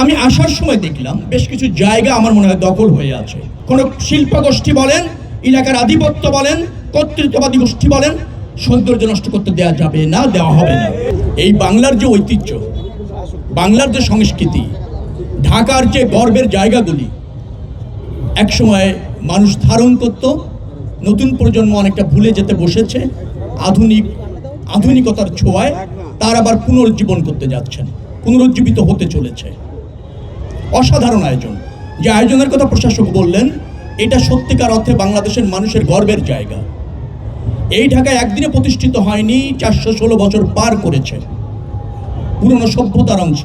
আমি আসার সময় দেখলাম বেশ কিছু জায়গা আমার মনে হয় দখল হয়ে আছে। কোনো শিল্প গোষ্ঠী বলেন, এলাকার আধিপত্য বলেন, কর্তৃত্ববাদী গোষ্ঠী বলেন, সৌন্দর্য নষ্ট করতে দেওয়া যাবে না, দেওয়া হবে না। এই বাংলার যে ঐতিহ্য, বাংলার যে সংস্কৃতি, ঢাকার যে গর্বের জায়গাগুলি একসময় মানুষ ধারণ করত, নতুন প্রজন্ম অনেকটা ভুলে যেতে বসেছে। আধুনিকতার ছোঁয়ায় তার আবার পুনরুজ্জীবন করতে যাচ্ছেন, পুনরুজ্জীবিত হতে চলেছে। অসাধারণ আয়োজন, যে আয়োজনের কথা প্রশাসক বললেন, এটা সত্যিকার অর্থে বাংলাদেশের মানুষের গর্বের জায়গা। এই ঢাকায় একদিনে প্রতিষ্ঠিত হয়নি, 416 বছর পার করেছে, পুরনো সভ্যতার অংশ।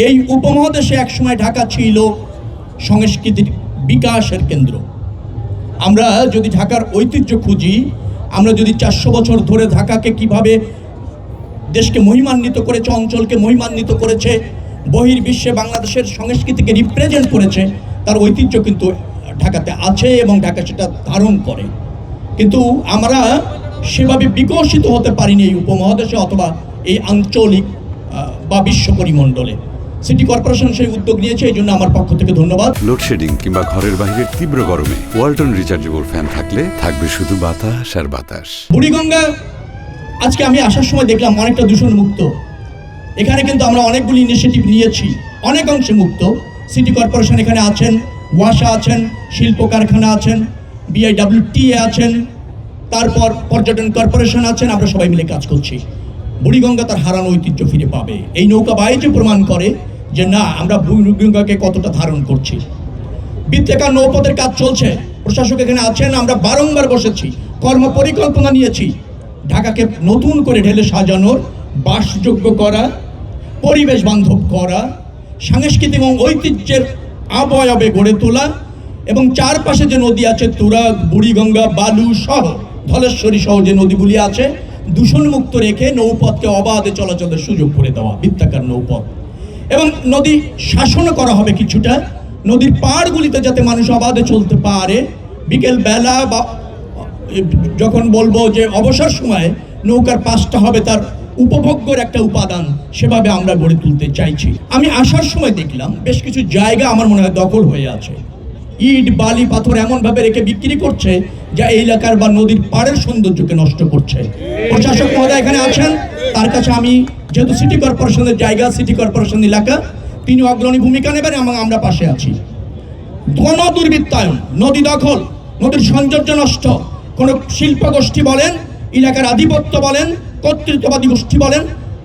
এই উপমহাদেশে একসময় ঢাকা ছিল সংস্কৃতির বিকাশের কেন্দ্র। আমরা যদি ঢাকার ঐতিহ্য খুঁজি, আমরা যদি 400 বছর ধরে ঢাকাকে কিভাবে দেশকে মহিমান্বিত করেছে, অঞ্চলকে মহিমান্বিত করেছে, বহির্বিশ্বে বাংলাদেশের সংস্কৃতিকে রিপ্রেজেন্ট করেছে, তার ঐতিহ্য কিন্তু ঢাকাতে আছে এবং ঢাকা সেটা ধারণ করে। কিন্তু আমরা সেভাবে বিকশিত হতে পারিনি এই উপমহাদেশে অথবা এই আঞ্চলিক বা বিশ্ব পরিমণ্ডলে। সিটি কর্পোরেশন সেই উদ্যোগ নিয়েছে, এই জন্য আমার পক্ষ থেকে ধন্যবাদ। লোডশেডিং কিংবা ঘরের বাইরের তীব্র গরমে ওয়ালটন রিচার্জেবল ফ্যান থাকলে থাকবে শুধু বাতাস আর বাতাস। বুড়িগঙ্গা আজকে আমি আসার সময় দেখলাম অনেকটা দূষণ মুক্ত। এখানে কিন্তু আমরা অনেকগুলি ইনিশিয়েটিভ নিয়েছি, অনেক অংশে মুক্ত। সিটি কর্পোরেশন এখানে আছেন, ওয়াসা আছেন, শিল্প কারখানা আছেন, BIWTA আছেন, তারপর পর্যটন কর্পোরেশন আছেন। আমরা সবাই মিলে কাজ করছি। বুড়িগঙ্গা তার হারানো ঐতিহ্য ফিরে পাবে। এই নৌকা বাইচে প্রমাণ করে যে না, আমরা বুড়িগঙ্গাকে কতটা ধারণ করছি। বৃত্তাকার নৌপথের কাজ চলছে, প্রশাসক এখানে আছেন। আমরা বারংবার বসেছি, কর্ম পরিকল্পনা নিয়েছি, ঢাকাকে নতুন করে ঢেলে সাজানোর, বাসযোগ্য করা, পরিবেশ বান্ধব করা, সাংস্কৃতিক এবং ঐতিহ্যের আবয়বে গড়ে তোলা, এবং চারপাশে যে নদী আছে, তুরাগ, বুড়িগঙ্গা, বালু সহ, ধলেশ্বরী সহ যে নদীগুলি আছে, দূষণমুক্ত রেখে নৌপথকে অবাধে চলাচলের সুযোগ করে দেওয়া, বৃত্তাকার নৌপথ। এবং নদী শাসনও করা হবে কিছুটা, নদীর পাড়গুলিতে যাতে মানুষ অবাধে চলতে পারে। বিকেল বেলা বা যখন বলবো যে অবসর সময়ে নৌকার পাশটা হবে তার উপভোগ্যর একটা উপাদান, সেভাবে আমরা গড়ে তুলতে চাইছি। আমি আসার সময় দেখলাম বেশ কিছু জায়গা আমার মনে হয় দখল হয়ে আছে। ইট, বালি, পাথর এমনভাবে রেখে বিক্রি করছে যা এই এলাকার বা নদীর পাড়ের সৌন্দর্যকে নষ্ট করছে। প্রশাসক মহোদয় এখানে আছেন, তার কাছে আমি, যেহেতু সিটি কর্পোরেশনের জায়গা, সিটি কর্পোরেশন এলাকা, তিনি অগ্রণী ভূমিকা নেবেন এবং আমরা পাশে আছি। গণ দুর্বৃত্তায়ন, নদী দখল, নদীর সৌন্দর্য নষ্ট, কোনো শিল্প গোষ্ঠী বলেন, এলাকার আধিপত্য বলেন, কর্তৃত্ববাদী গোষ্ঠী বলেন,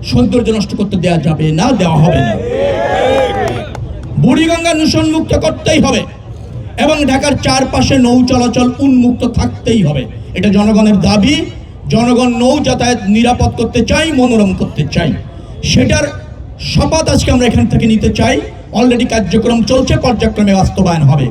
সৌন্দর্য নষ্ট করতে দেওয়া যাবে না, দেওয়া হবে না। বুড়িগঙ্গা দূষণমুক্ত করতেই হবে এবং ঢাকার চারপাশে নৌ চলাচল উন্মুক্ত থাকতেই হবে। এটা জনগণের দাবি। জনগণ নৌ যাতায়াত নিরাপদ করতে চাই, মনোরম করতে চাই। সেটার শপথ আজকে আমরা এখান থেকে নিতে চাই। অলরেডি কার্যক্রম চলছে, পর্যায়ক্রমে বাস্তবায়ন হবে।